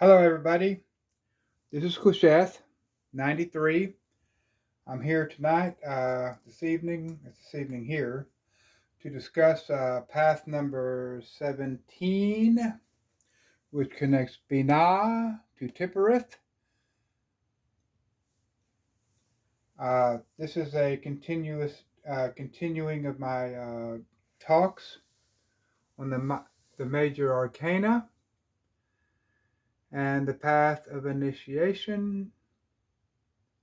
Hello, everybody. This is Qesheth, 93. I'm here tonight, this evening here, to discuss path number 17, which connects Binah to Tipperith. This is a continuing of my talks on the major arcana and the path of initiation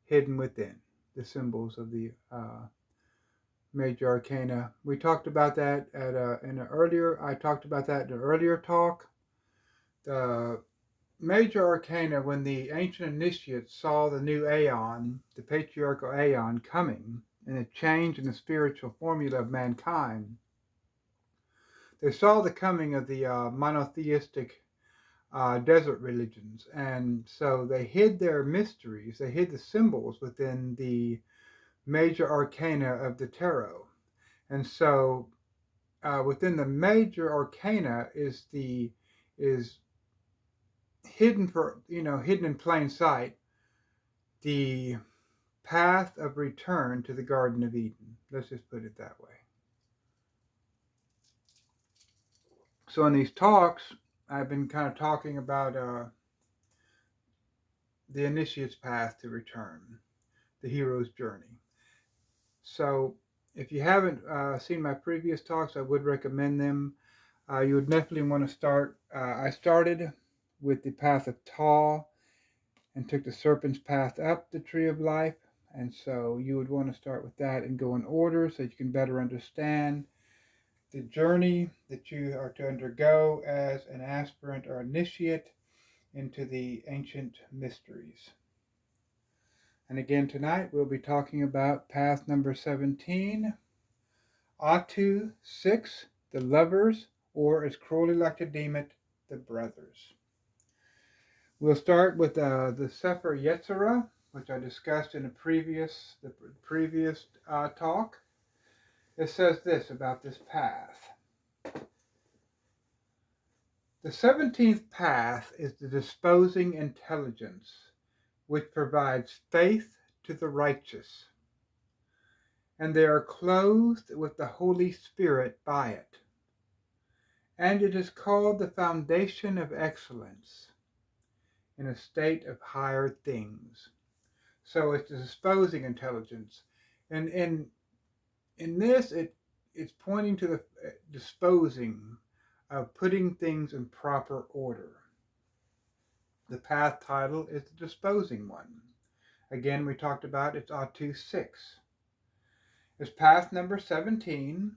hidden within the symbols of the major arcana. We talked about that I talked about that in an earlier talk. The major arcana, when the ancient initiates saw the new aeon, the patriarchal aeon coming, and a change in the spiritual formula of mankind, they saw the coming of the monotheistic desert religions, and so they hid their mysteries, they hid the symbols within the major arcana of the tarot. And so within the major arcana is hidden hidden in plain sight, the path of return to the Garden of Eden. Let's just put it that way. So in these talks, I've been kind of talking about the initiate's path to return, the hero's journey. So if you haven't seen my previous talks, I would recommend them. You would definitely want to start. I started with the path of Taw and took the serpent's path up the tree of life. And so you would want to start with that and go in order so you can better understand the journey that you are to undergo as an aspirant or initiate into the ancient mysteries. And again, tonight we'll be talking about path number 17, Atu 6, the lovers, or as Crowley liked to deem it, the brothers. We'll start with the Sefer Yetzirah, which I discussed in the previous talk. It says this about this path. The 17th path is the disposing intelligence, which provides faith to the righteous, and they are clothed with the Holy Spirit by it. And it is called the foundation of excellence in a state of higher things. So it's the disposing intelligence. And in this, it's pointing to the disposing of putting things in proper order. The path title is the disposing one. Again, we talked about it's Atu 6. It's path number 17.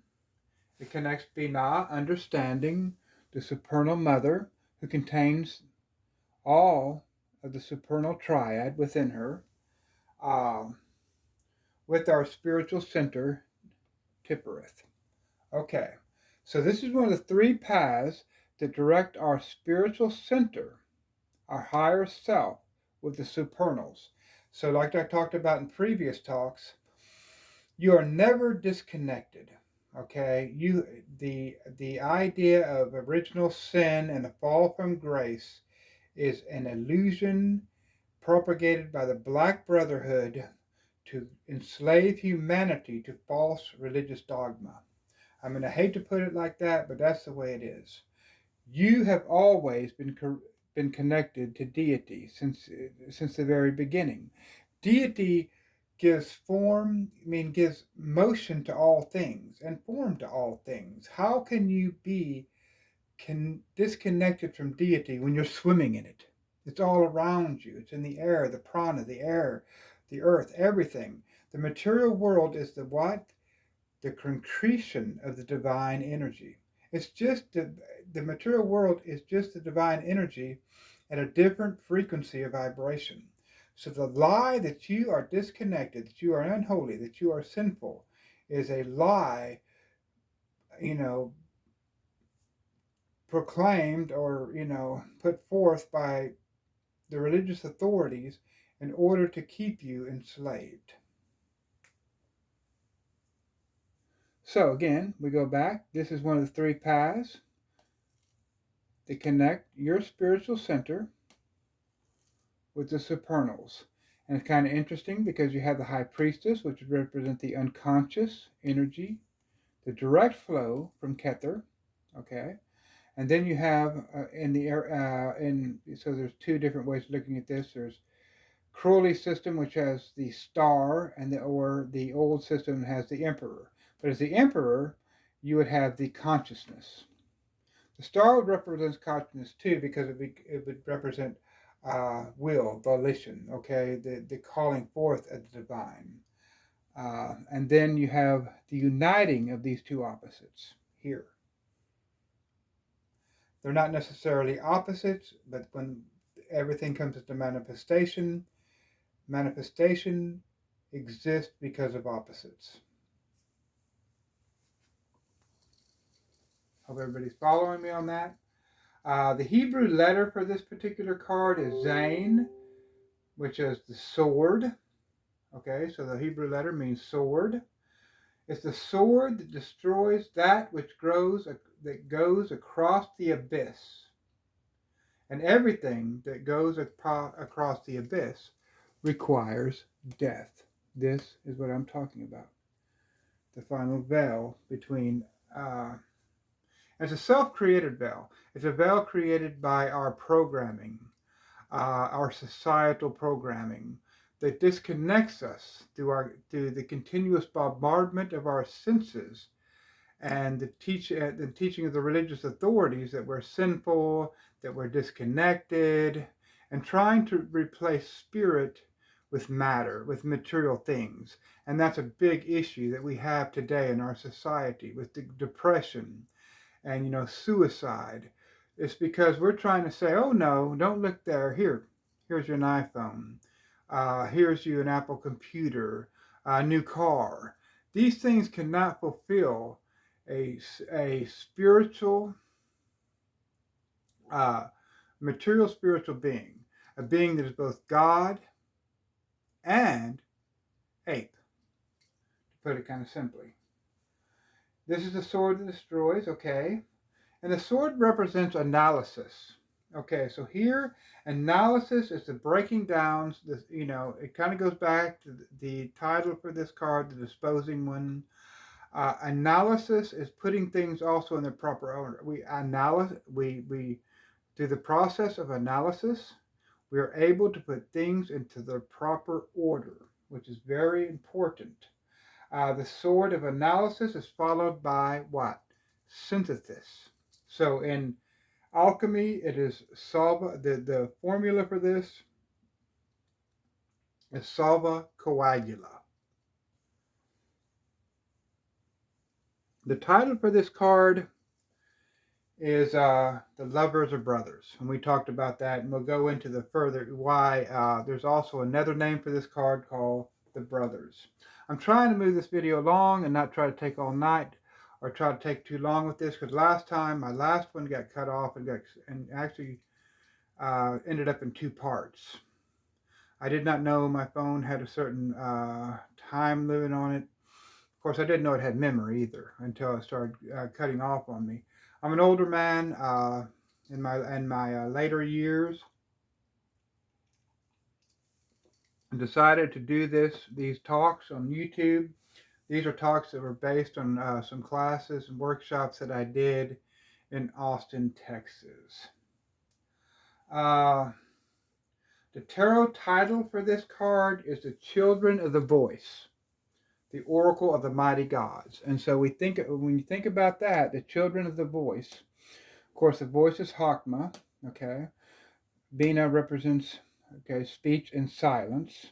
It connects Binah, understanding, the supernal mother, who contains all of the supernal triad within her, with our spiritual center, Tipperith. Okay, so this is one of the three paths that direct our spiritual center, our higher self, with the supernals. So like I talked about in previous talks, you are never disconnected. Okay, the idea of original sin and the fall from grace is an illusion propagated by the Black Brotherhood to enslave humanity to false religious dogma. I mean, I hate to put it like that, but that's the way it is. You have always been connected to deity since the very beginning. Deity gives gives motion to all things and form to all things. How can you be disconnected from deity when you're swimming in it? It's all around you. It's in the air, the prana, the air, the earth, everything. The material world is the what? The concretion of the divine energy. It's just the material world is just the divine energy at a different frequency of vibration. So the lie that you are disconnected, that you are unholy, that you are sinful, is a lie, proclaimed or, put forth by the religious authorities in order to keep you enslaved. So again, we go back. This is one of the three paths that connect your spiritual center with the supernals. And it's kind of interesting because you have the high priestess, which would represent the unconscious energy, the direct flow from Kether, okay? And then you have in the air, so there's two different ways of looking at this. There's Crowley system, which has the star, or the old system has the emperor. But as the emperor, you would have the consciousness. The star would represent consciousness too, because it would represent will, volition, okay, the calling forth of the divine. And then you have the uniting of these two opposites here. They're not necessarily opposites, but when everything comes into manifestation, manifestation exists because of opposites. Hope everybody's following me on that. The Hebrew letter for this particular card is Zain, which is the sword. Okay, so the Hebrew letter means sword. It's the sword that destroys that which that goes across the abyss. And everything that goes across the abyss requires death. This is what I'm talking about. The final veil between, it's a self-created veil. It's a veil created by our programming, our societal programming, that disconnects us through the continuous bombardment of our senses and the teaching of the religious authorities that we're sinful, that we're disconnected, and trying to replace spirit with matter, with material things. And that's a big issue that we have today in our society with the depression and suicide. It's because we're trying to say, oh no, don't look there. Here's your iPhone. Here's you an Apple computer, a new car. These things cannot fulfill a spiritual, material spiritual being, a being that is both God and ape, to put it kind of simply. This is the sword that destroys, okay? And the sword represents analysis. Okay, so here, analysis is the breaking down. It kind of goes back to the title for this card, the disposing one. Analysis is putting things also in their proper order. We through the process of analysis, we are able to put things into their proper order, which is very important. The sword of analysis is followed by what? Synthesis. So in alchemy, it is salva. The formula for this is salva coagula. The title for this card is The Lovers of Brothers. And we talked about that, and we'll go into the further why there's also another name for this card called The Brothers. I'm trying to move this video along and not try to take all night or try to take too long with this, because last time, my last one got cut off and actually ended up in two parts. I did not know my phone had a certain time limit on it. Of course, I didn't know it had memory either until it started cutting off on me. I'm an older man in my later years, and decided to do these talks on YouTube. These are talks that were based on some classes and workshops that I did in Austin, Texas. The tarot title for this card is The Children of the Voice, the Oracle of the Mighty Gods. And so when you think about that, the Children of the Voice, of course, the voice is Hakma, okay? Bina represents, okay, speech and silence.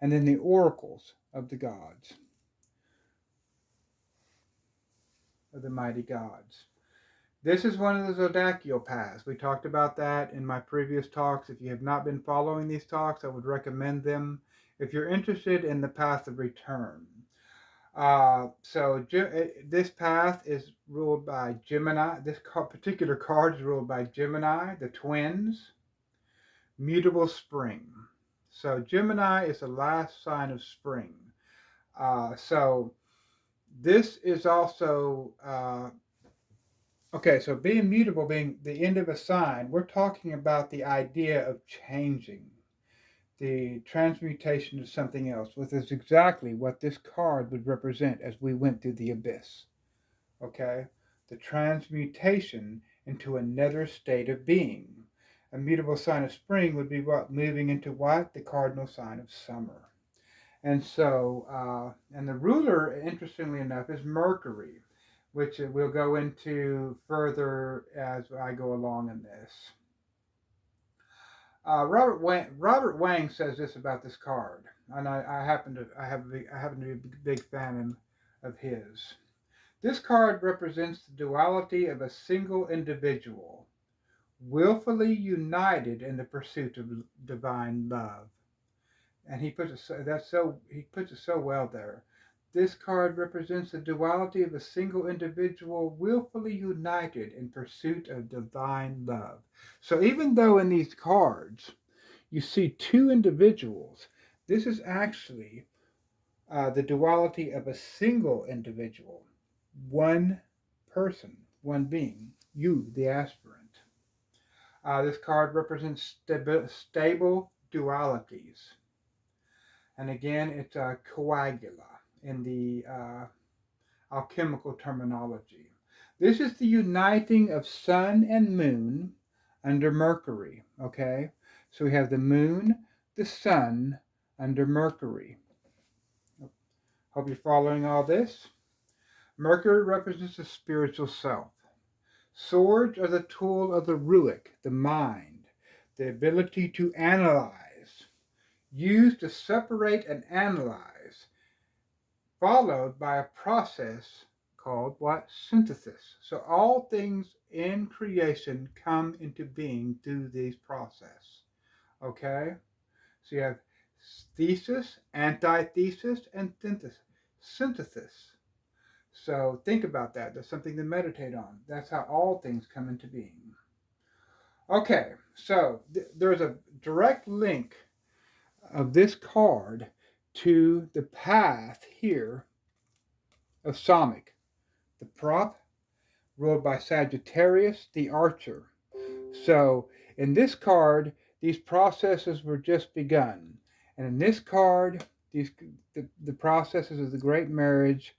And then the oracles of the gods, of the mighty gods. This is one of the zodiacal paths. We talked about that in my previous talks. If you have not been following these talks, I would recommend them if you're interested in the path of return. This path is ruled by Gemini. This particular card is ruled by Gemini, the twins, mutable spring. So Gemini is the last sign of spring. So this is also, okay, so being mutable, being the end of a sign, we're talking about the idea of changing. the transmutation to something else, which is exactly what this card would represent as we went through the abyss. Okay? The transmutation into another state of being. A mutable sign of spring would be what? Moving into what? The cardinal sign of summer. And so, and the ruler, interestingly enough, is Mercury, which we'll go into further as I go along in this. Robert Wang says this about this card, and I happen to be a big fan of his. This card represents the duality of a single individual, willfully united in the pursuit of divine love. And he puts it so well there. This card represents the duality of a single individual willfully united in pursuit of divine love. So even though in these cards you see two individuals, this is actually the duality of a single individual, one person, one being, you, the aspirant. This card represents stable dualities. And again, it's a coagula in the alchemical terminology. This is the uniting of sun and moon under Mercury, okay? So we have the moon, the sun under Mercury. Hope you're following all this. Mercury represents the spiritual self. Swords are the tool of the ruic, the mind, the ability to analyze, used to separate and analyze, followed by a process called what? Synthesis. So all things in creation come into being through this process. Okay? So you have thesis, antithesis, and synthesis. So think about that. That's something to meditate on. That's how all things come into being. Okay, so there's a direct link of this card to the path here of Samik, the prop ruled by Sagittarius, the archer. So in this card, these processes were just begun. And in this card, the processes of the great marriage,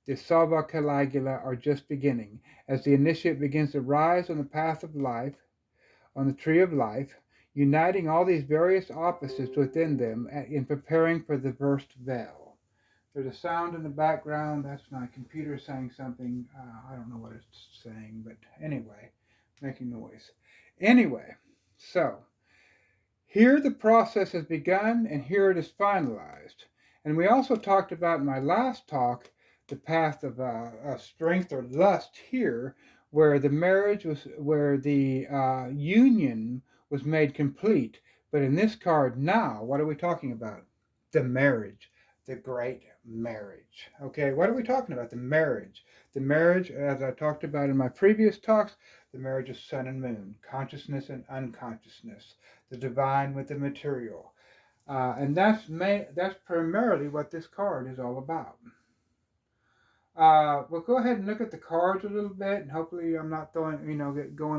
the Salva Caligula, are just beginning. As the initiate begins to rise on the path of life, on the tree of life, uniting all these various opposites within them in preparing for the first veil. There's a sound in the background. That's my computer saying something. I don't know what it's saying, but anyway, making noise. Anyway, so here the process has begun and here it is finalized. And we also talked about in my last talk the path of strength or lust here, where the marriage was, where the union was made complete. But in this card now, what are we talking about? The marriage, the great marriage. Okay, what are we talking about? The marriage. The marriage, as I talked about in my previous talks, the marriage of sun and moon, consciousness and unconsciousness, the divine with the material. And that's primarily what this card is all about. We'll go ahead and look at the cards a little bit, and hopefully I'm not going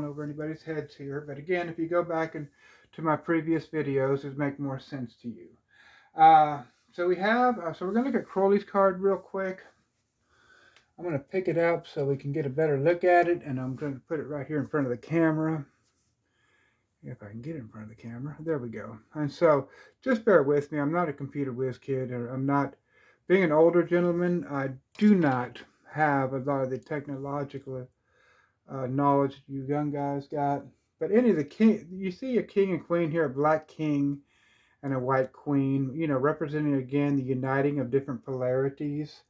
over anybody's heads here. But again, if you go back to my previous videos, it'll make more sense to you. So we have, so we're going to look at Crowley's card real quick. I'm going to pick it up so we can get a better look at it, and I'm going to put it right here in front of the camera. If I can get in front of the camera. There we go. And so just bear with me. I'm not a computer whiz kid, or I'm not, being an older gentleman, I do not have a lot of the technological knowledge you young guys got. But any of the king, you see a king and queen here, a black king and a white queen, representing again the uniting of different polarities.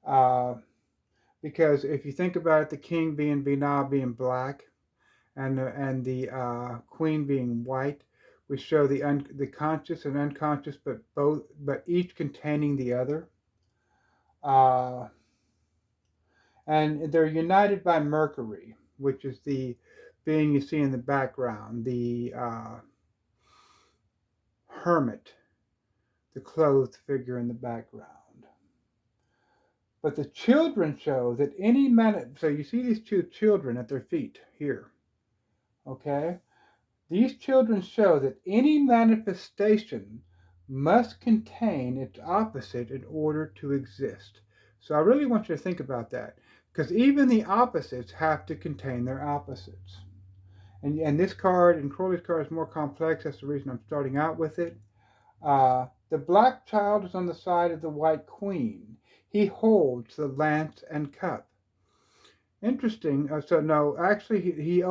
Because if you think about it, the king being Binah, being black, and the queen being white, we show the conscious and unconscious, but each containing the other. And they're united by Mercury, which is the being you see in the background, the hermit, the clothed figure in the background. But the children show that any man, so you see these two children at their feet here, okay? These children show that any manifestation must contain its opposite in order to exist. So I really want you to think about that, because even the opposites have to contain their opposites. And this card, and Crowley's card, is more complex. That's the reason I'm starting out with it. The black child is on the side of the white queen. He holds the lance and cup. Interesting. So no, actually, the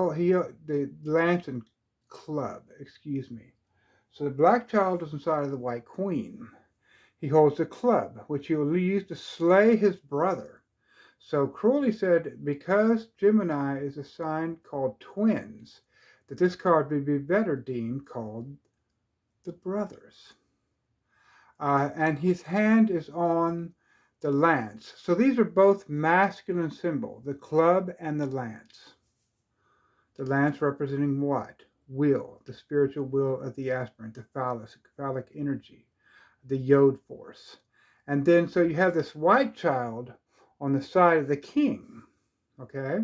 lance and club. Excuse me. So the black child is inside of the white queen. He holds the club, which he will use to slay his brother. So Crowley said because Gemini is a sign called twins, that this card would be better deemed called the brothers. And his hand is on the lance. So these are both masculine symbols, the club and the lance. The lance representing what? Will, the spiritual will of the aspirant, the phallic energy, the yod force. And then so you have this white child on the side of the king. Okay?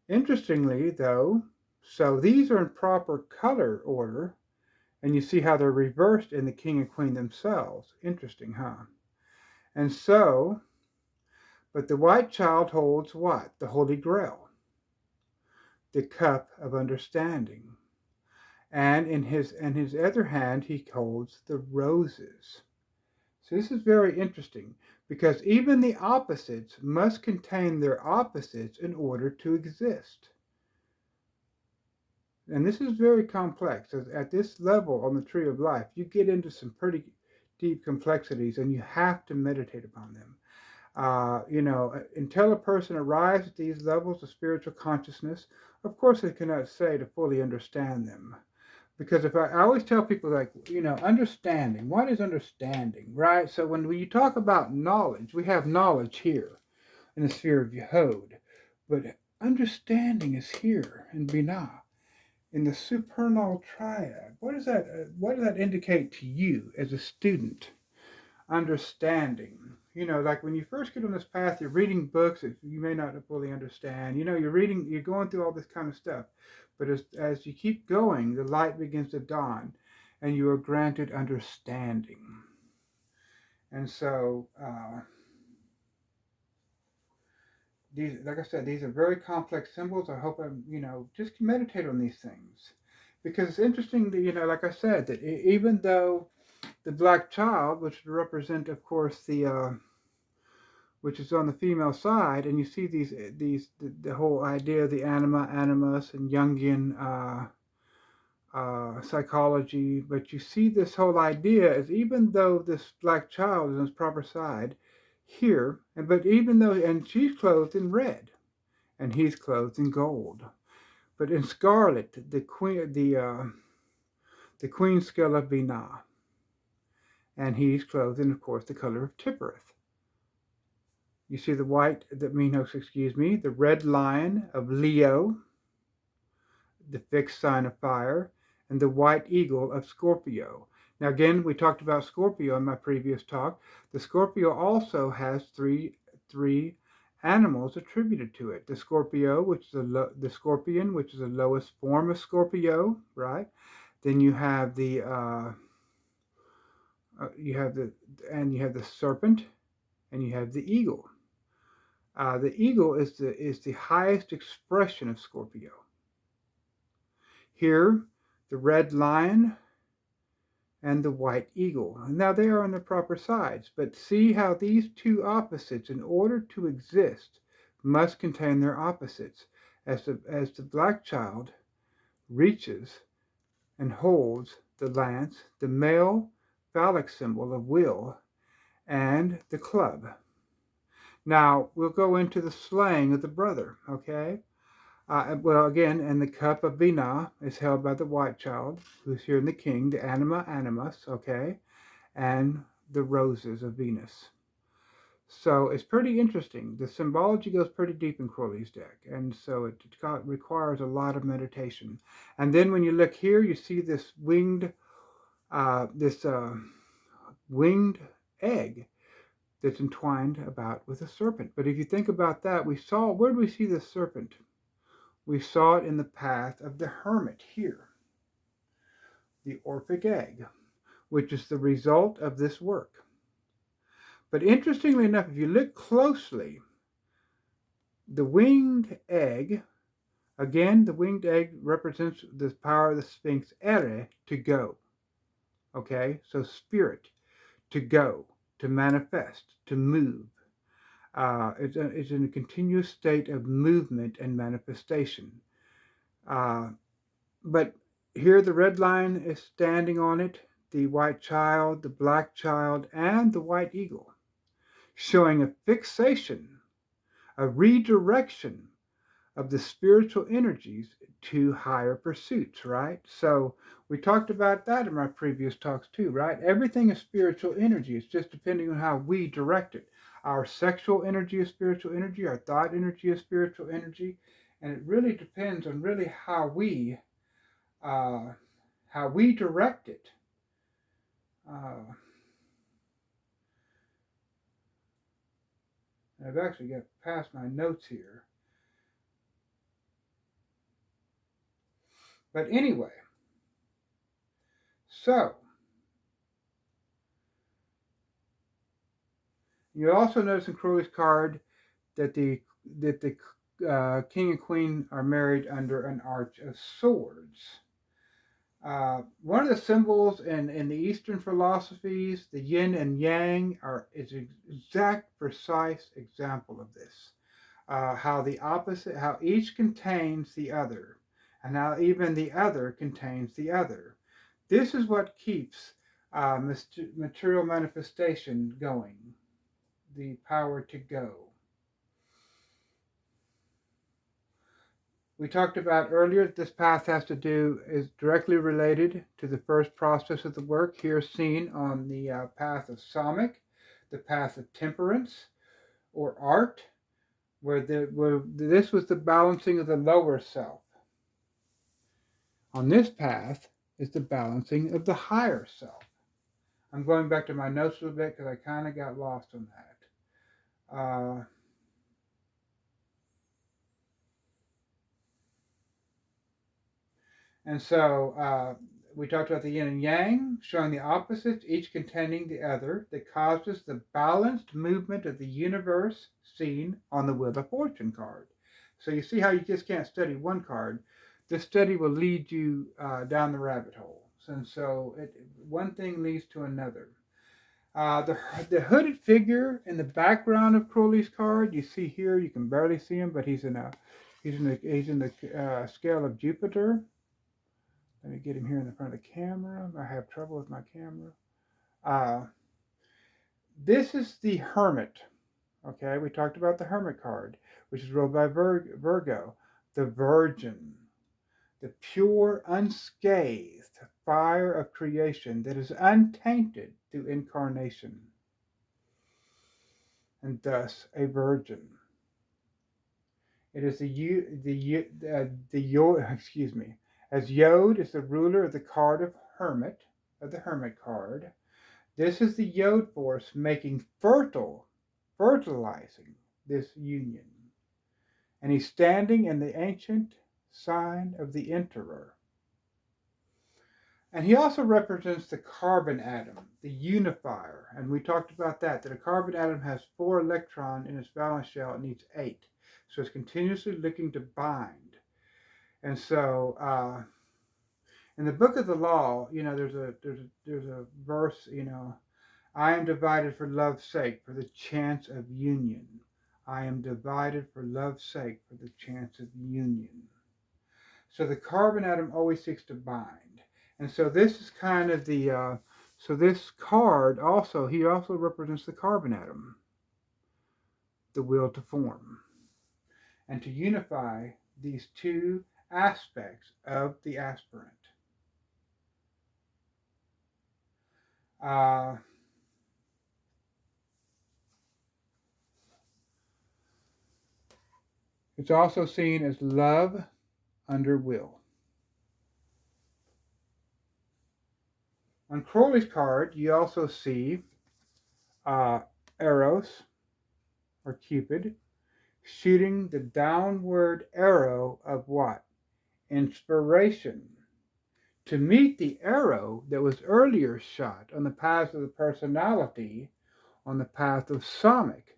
Interestingly, though, so these are in proper color order, and you see how they're reversed in the king and queen themselves. Interesting, huh? And so, but the white child holds what? The Holy Grail, the cup of understanding. And in his other hand, he holds the roses. So this is very interesting, because even the opposites must contain their opposites in order to exist. And this is very complex. At this level on the tree of life, you get into some pretty deep complexities, and you have to meditate upon them. Until a person arrives at these levels of spiritual consciousness, of course they cannot say to fully understand them. Because if I always tell people, like, understanding, what is understanding, right? So when you talk about knowledge, we have knowledge here in the sphere of Yehod, but understanding is here in Binah, in the supernal triad. What does that indicate to you as a student? Understanding. Like when you first get on this path, you're reading books that you may not fully understand. You're going through all this kind of stuff. But as you keep going, the light begins to dawn, and you are granted understanding. And so, like I said, these are very complex symbols. I hope just meditate on these things. Because it's interesting that, like I said, that even though the black child, which would represent, of course, which is on the female side, and you see the whole idea of the anima, animus, and Jungian psychology, but you see this whole idea as even though this black child is on its proper side here, and she's clothed in red, and he's clothed in gold, but in scarlet, the queen scale of Binah, and he's clothed in, of course, the color of Tiphereth. You see the the red lion of Leo, the fixed sign of fire, and the white eagle of Scorpio. Now again, we talked about Scorpio in my previous talk. The Scorpio also has three animals attributed to it. The Scorpio, which is the scorpion, which is the lowest form of Scorpio, right? Then you have the serpent, and you have the eagle. The eagle is the highest expression of Scorpio. Here, the red lion and the white eagle. Now they are on the proper sides, but see how these two opposites, in order to exist, must contain their opposites. As the black child reaches and holds the lance, the male phallic symbol of will, and the club. Now we'll go into the slaying of the brother, okay? Again, and the cup of Binah is held by the white child, who's here in the king, the anima animus, okay, and the roses of Venus. So it's pretty interesting. The symbology goes pretty deep in Crowley's deck, and so it requires a lot of meditation. And then when you look here, you see this winged egg that's entwined about with a serpent. But if you think about that, where do we see the serpent? We saw it in the path of the hermit here. the Orphic egg, which is the result of this work. But interestingly enough, if you look closely, the winged egg, again, the winged egg represents the power of the Sphinx, ere, to go. Okay, so spirit, to go, to manifest, to move. It's in a continuous state of movement and manifestation. But here the red line is standing on it, the white child, the black child, and the white eagle, showing a fixation, a redirection of the spiritual energies to higher pursuits, right? So we talked about that in my previous talks too, right? Everything is spiritual energy. It's just depending on how we direct it. Our sexual energy is spiritual energy. Our thought energy is spiritual energy. And it really depends on really uh, how we direct it. Uh, I've actually got past my notes here. But anyway, so you also notice in Crowley's card that the king and queen are married under an arch of swords. One of the symbols in the Eastern philosophies, the yin and yang, is an exact, precise example of this. How each contains the other, and how even the other contains the other. This is what keeps material manifestation going, the power to go. We talked about earlier that this path is directly related to the first process of the work, here seen on the path of Samik, the path of temperance or art, where this was the balancing of the lower self. On this path is the balancing of the higher self. I'm going back to my notes a little bit because I kind of got lost on that. And so we talked about the yin and yang, showing the opposites, each containing the other, that causes the balanced movement of the universe seen on the Wheel of Fortune card. So you see how you just can't study one card. This study will lead you down the rabbit hole. And so one thing leads to another. The hooded figure in the background of Crowley's card, you see here, you can barely see him, but he's in the scale of Jupiter. Let me get him here in the front of the camera. I have trouble with my camera. This is the Hermit. Okay, we talked about the Hermit card, which is ruled by Virgo. The Virgin. The pure, unscathed fire of creation that is untainted through incarnation. And thus a virgin. It is excuse me. As Yod is the ruler of the card of Hermit, of the Hermit card, this is the Yod force making fertilizing this union. And he's standing in the ancient sign of the Enterer. And he also represents the carbon atom, the unifier. And we talked about that a carbon atom has 4 electrons in its valence shell. It needs 8. So it's continuously looking to bind. And so in the Book of the Law, there's a verse, I am divided for love's sake, for the chance of union. I am divided for love's sake, for the chance of union. So the carbon atom always seeks to bind. And so this is kind of so this card he also represents the carbon atom, the will to form, and to unify these two aspects of the aspirant. It's also seen as love under will. On Crowley's card, you also see Eros, or Cupid, shooting the downward arrow of what? Inspiration to meet the arrow that was earlier shot on the path of the personality, on the path of Psalmic,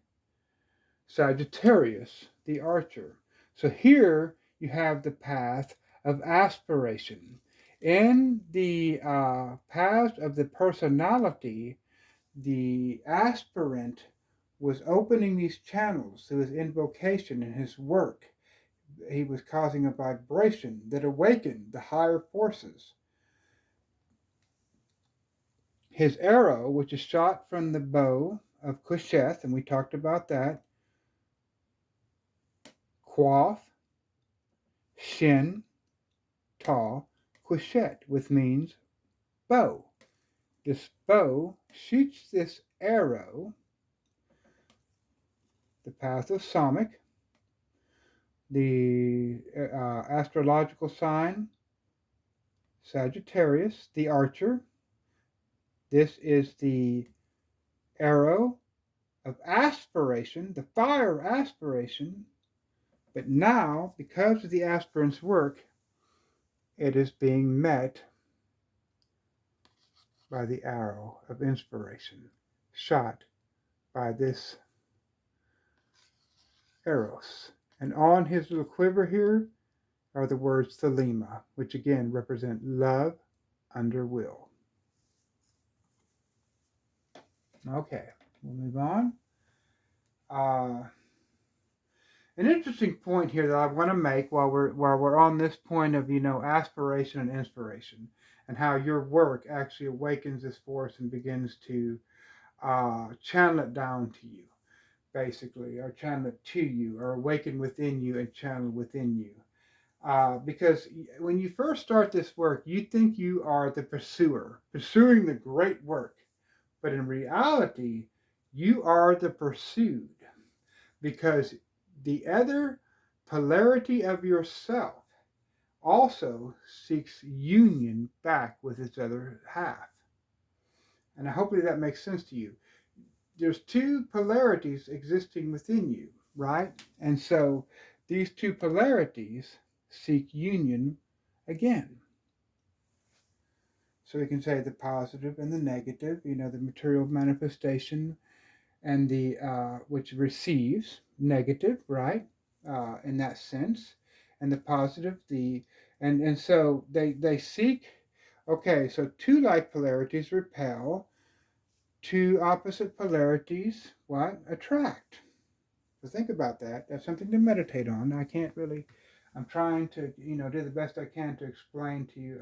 Sagittarius, the archer. So here you have the path of aspiration. In the path of the personality, the aspirant was opening these channels through his invocation and his work. He was causing a vibration that awakened the higher forces. His arrow, which is shot from the bow of Qesheth, and we talked about that, Quath, Shin, Ta, Qesheth, which means bow. This bow shoots this arrow, the path of Psalmic, the astrological sign, Sagittarius, the archer. This is the arrow of aspiration, the fire of aspiration. But now, because of the aspirant's work, it is being met by the arrow of inspiration, shot by this Eros. And on his little quiver here are the words Thelema, which again represent love under will. Okay, we'll move on. An interesting point here that I want to make while we're on this point of aspiration and inspiration, and how your work actually awakens this force and begins to channel it down to you, basically, or channel it to you, or awaken within you and channel within you. Because when you first start this work, you think you are the pursuer, pursuing the great work. But in reality, you are the pursued, because the other polarity of yourself also seeks union back with its other half. And hopefully that makes sense to you. There's two polarities existing within you, right? And so these two polarities seek union again. So we can say the positive and the negative, the material manifestation and the which receives negative, right? In that sense, and the positive, and so they seek. Okay, so two like polarities repel, two opposite polarities what attract. So think about that. That's something to meditate on. I can't really. I'm trying to do the best I can to explain to you.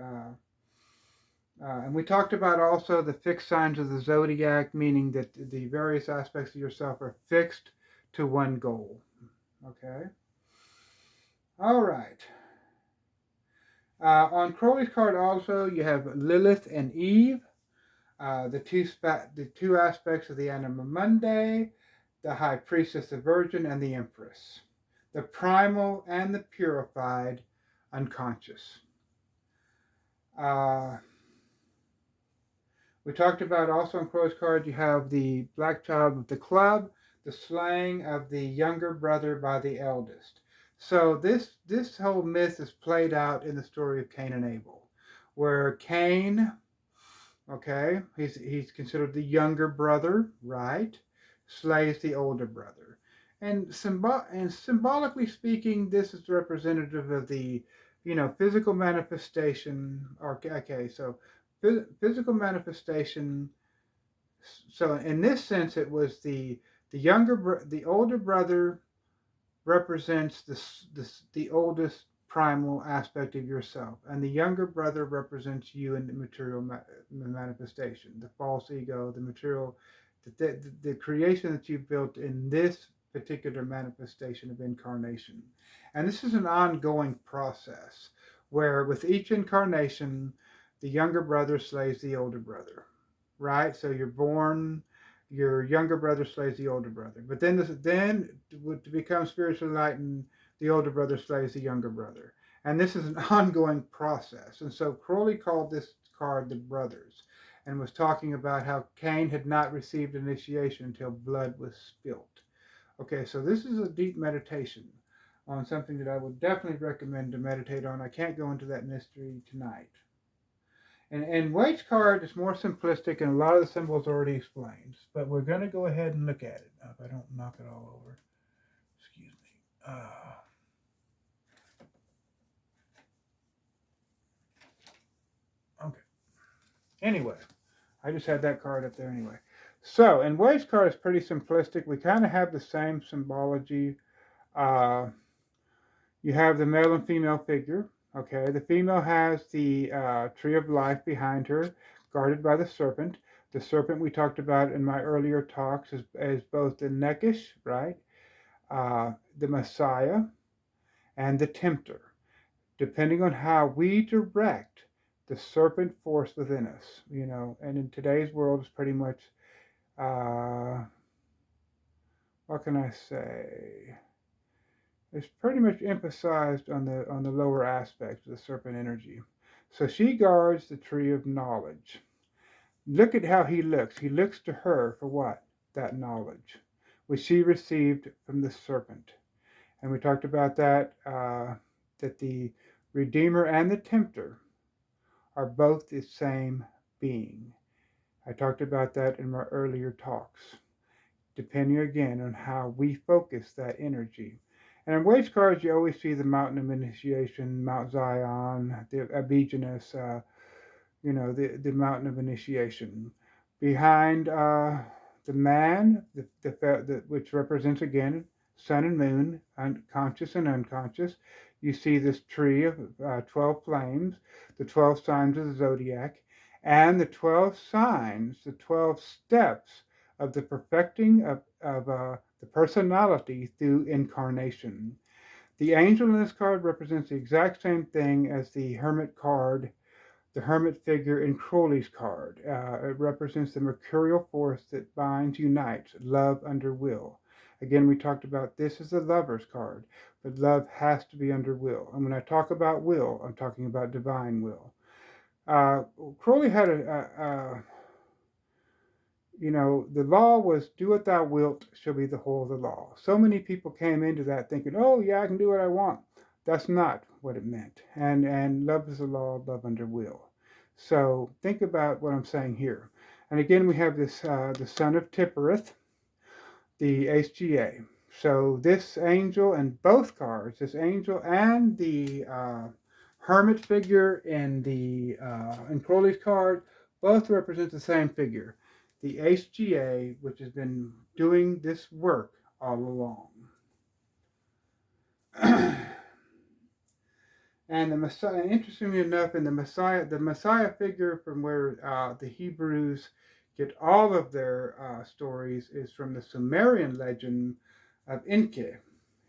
And we talked about also the fixed signs of the zodiac, meaning that the various aspects of yourself are fixed to one goal. Okay? All right. On Crowley's card also, you have Lilith and Eve, the two aspects of the Anima Mundi, the High Priestess, the Virgin, and the Empress, the primal and the purified unconscious. We talked about also on Crow's card, you have the black child of the club, the slaying of the younger brother by the eldest. So this whole myth is played out in the story of Cain and Abel, where Cain, okay, he's considered the younger brother, right, slays the older brother. And symbolically speaking, this is representative of the, physical manifestation. Okay, so physical manifestation. So in this sense, it was the older brother represents the oldest primal aspect of yourself, and the younger brother represents you in the material manifestation, the false ego, the material, the creation that you've built in this particular manifestation of incarnation. And this is an ongoing process where with each incarnation, the younger brother slays the older brother, right? So you're born, your younger brother slays the older brother. But then to become spiritually enlightened, the older brother slays the younger brother. And this is an ongoing process. And so Crowley called this card the brothers and was talking about how Cain had not received initiation until blood was spilt. Okay, so this is a deep meditation on something that I would definitely recommend to meditate on. I can't go into that mystery tonight. And Wade's card is more simplistic, and a lot of the symbols already explained. But we're going to go ahead and look at it. I hope I don't knock it all over. Excuse me. Okay. Anyway, I just had that card up there anyway. So, and Wade's card is pretty simplistic. We kind of have the same symbology. Uh, you have the male and female figure. Okay, the female has the tree of life behind her, guarded by the serpent. The serpent we talked about in my earlier talks is both the Nekish, right? The Messiah, and the tempter, depending on how we direct the serpent force within us, and in today's world it's pretty much, uh, what can I say? It's pretty much emphasized on the lower aspects of the serpent energy. So she guards the tree of knowledge. Look at how he looks. He looks to her for what? That knowledge, which she received from the serpent. And we talked about that the Redeemer and the Tempter are both the same being. I talked about that in my earlier talks, depending again on how we focus that energy. And in Wade's cards, you always see the Mountain of Initiation, Mount Zion, the Abijanus, the Mountain of Initiation. Behind the man, which represents again sun and moon, conscious and unconscious, you see this tree of 12 flames, the 12 signs of the zodiac, and the 12 signs, the 12 steps of the perfecting of the personality through incarnation. The angel in this card represents the exact same thing as the hermit card, the hermit figure in Crowley's card. It represents the mercurial force that binds, unites, love under will. Again, we talked about this as the lover's card, but love has to be under will. And when I talk about will, I'm talking about divine will. Crowley had the law was do what thou wilt shall be the whole of the law. So many people came into that thinking, oh yeah, I can do what I want. That's not what it meant. And love is the law, love under will. So think about what I'm saying here. And again, we have this the son of Tippereth, the HGA. So this angel and both cards, this angel and the hermit figure in Crowley's card, both represent the same figure, the HGA, which has been doing this work all along. And the Messiah, interestingly enough, in the Messiah figure from where the Hebrews get all of their stories is from the Sumerian legend of Enki,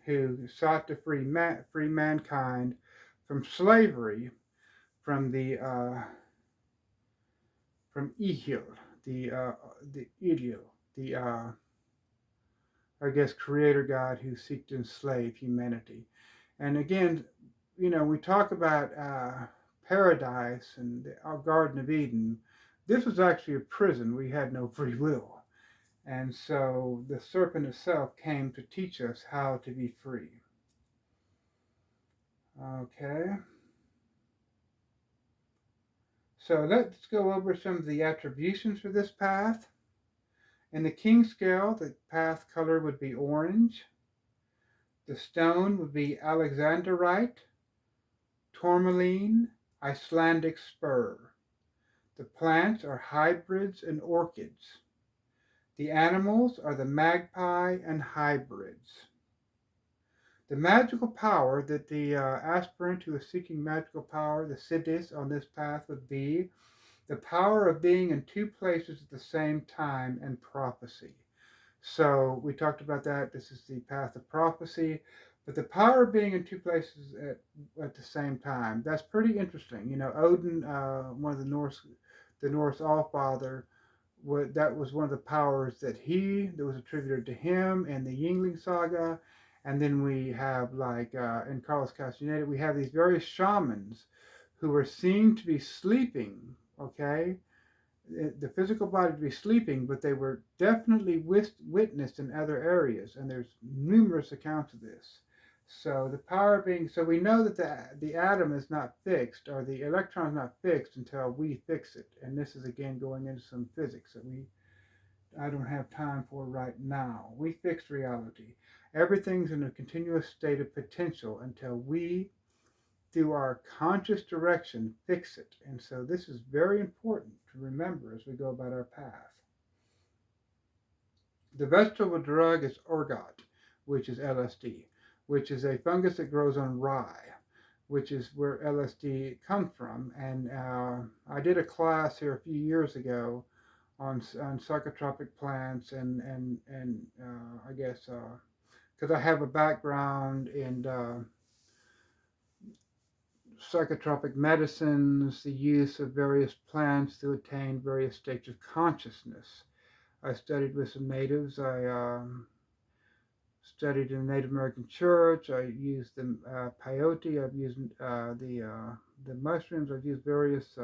who sought to free mankind from slavery from from Ehil, the Elil, the I guess creator god who seeked to enslave humanity. And again, we talk about paradise and the Garden of Eden. This was actually a prison. We had no free will. And so the serpent itself came to teach us how to be free. Okay. So let's go over some of the attributions for this path. In the king scale, the path color would be orange. The stone would be alexandrite, tourmaline, Icelandic spur. The plants are hybrids and orchids. The animals are the magpie and hybrids. The magical power that the aspirant who is seeking magical power, the siddhis on this path, would be the power of being in two places at the same time and prophecy. So we talked about that. This is the path of prophecy. But the power of being in two places at the same time, that's pretty interesting. Odin, one of the Norse Allfather, that was one of the powers that was attributed to him in the Yingling saga. And then we have, like in Carlos Castaneda, we have these various shamans who were seen to be sleeping, okay? The physical body to be sleeping, but they were definitely witnessed in other areas. And there's numerous accounts of this. So the power being, so we know that the atom is not fixed, or the electron is not fixed until we fix it. And this is again going into some physics that I don't have time for right now. We fix reality. Everything's in a continuous state of potential until we, through our conscious direction, fix it. And so this is very important to remember as we go about our path. The vegetable drug is ergot, which is LSD, which is a fungus that grows on rye, which is where LSD comes from. And I did a class here a few years ago on psychotropic plants, and I guess because I have a background in psychotropic medicines, the use of various plants to attain various states of consciousness. I studied with some natives. I studied in the Native American church. I used the peyote. I've used the mushrooms. I've used various,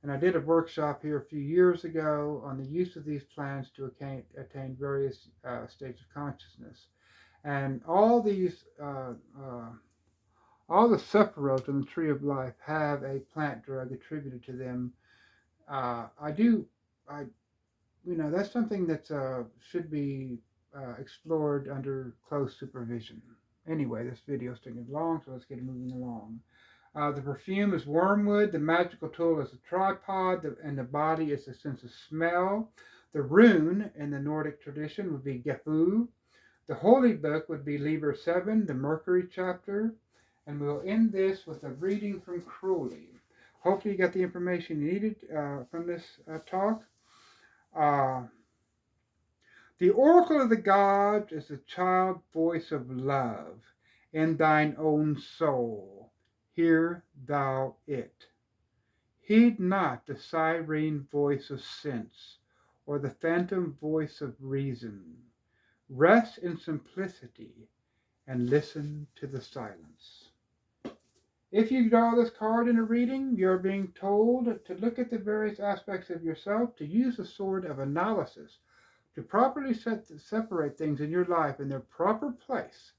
and I did a workshop here a few years ago on the use of these plants to attain various states of consciousness. And all the sephiroth in the tree of life have a plant drug attributed to them. I do, I that's something that should be explored under close supervision. Anyway, this video is taking long, so let's get moving along. The perfume is wormwood. The magical tool is a tripod, and the body is a sense of smell. The rune in the Nordic tradition would be Gefu. The holy book would be Liber 7, the Mercury chapter. And we'll end this with a reading from Crowley. Hopefully you got the information you needed from this talk. The oracle of the gods is the child voice of love in thine own soul. Hear thou it. Heed not the siren voice of sense, or the phantom voice of reason. Rest in simplicity and listen to the silence. If you draw this card in a reading, you're being told to look at the various aspects of yourself, to use the sword of analysis, to properly separate things in your life in their proper place.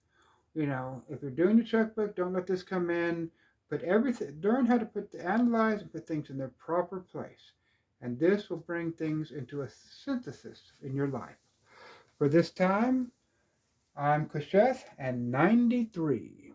If you're doing your checkbook, don't let this come in. Put everything, learn how to analyze and put things in their proper place. And this will bring things into a synthesis in your life. For this time, I'm Qesheth and 93.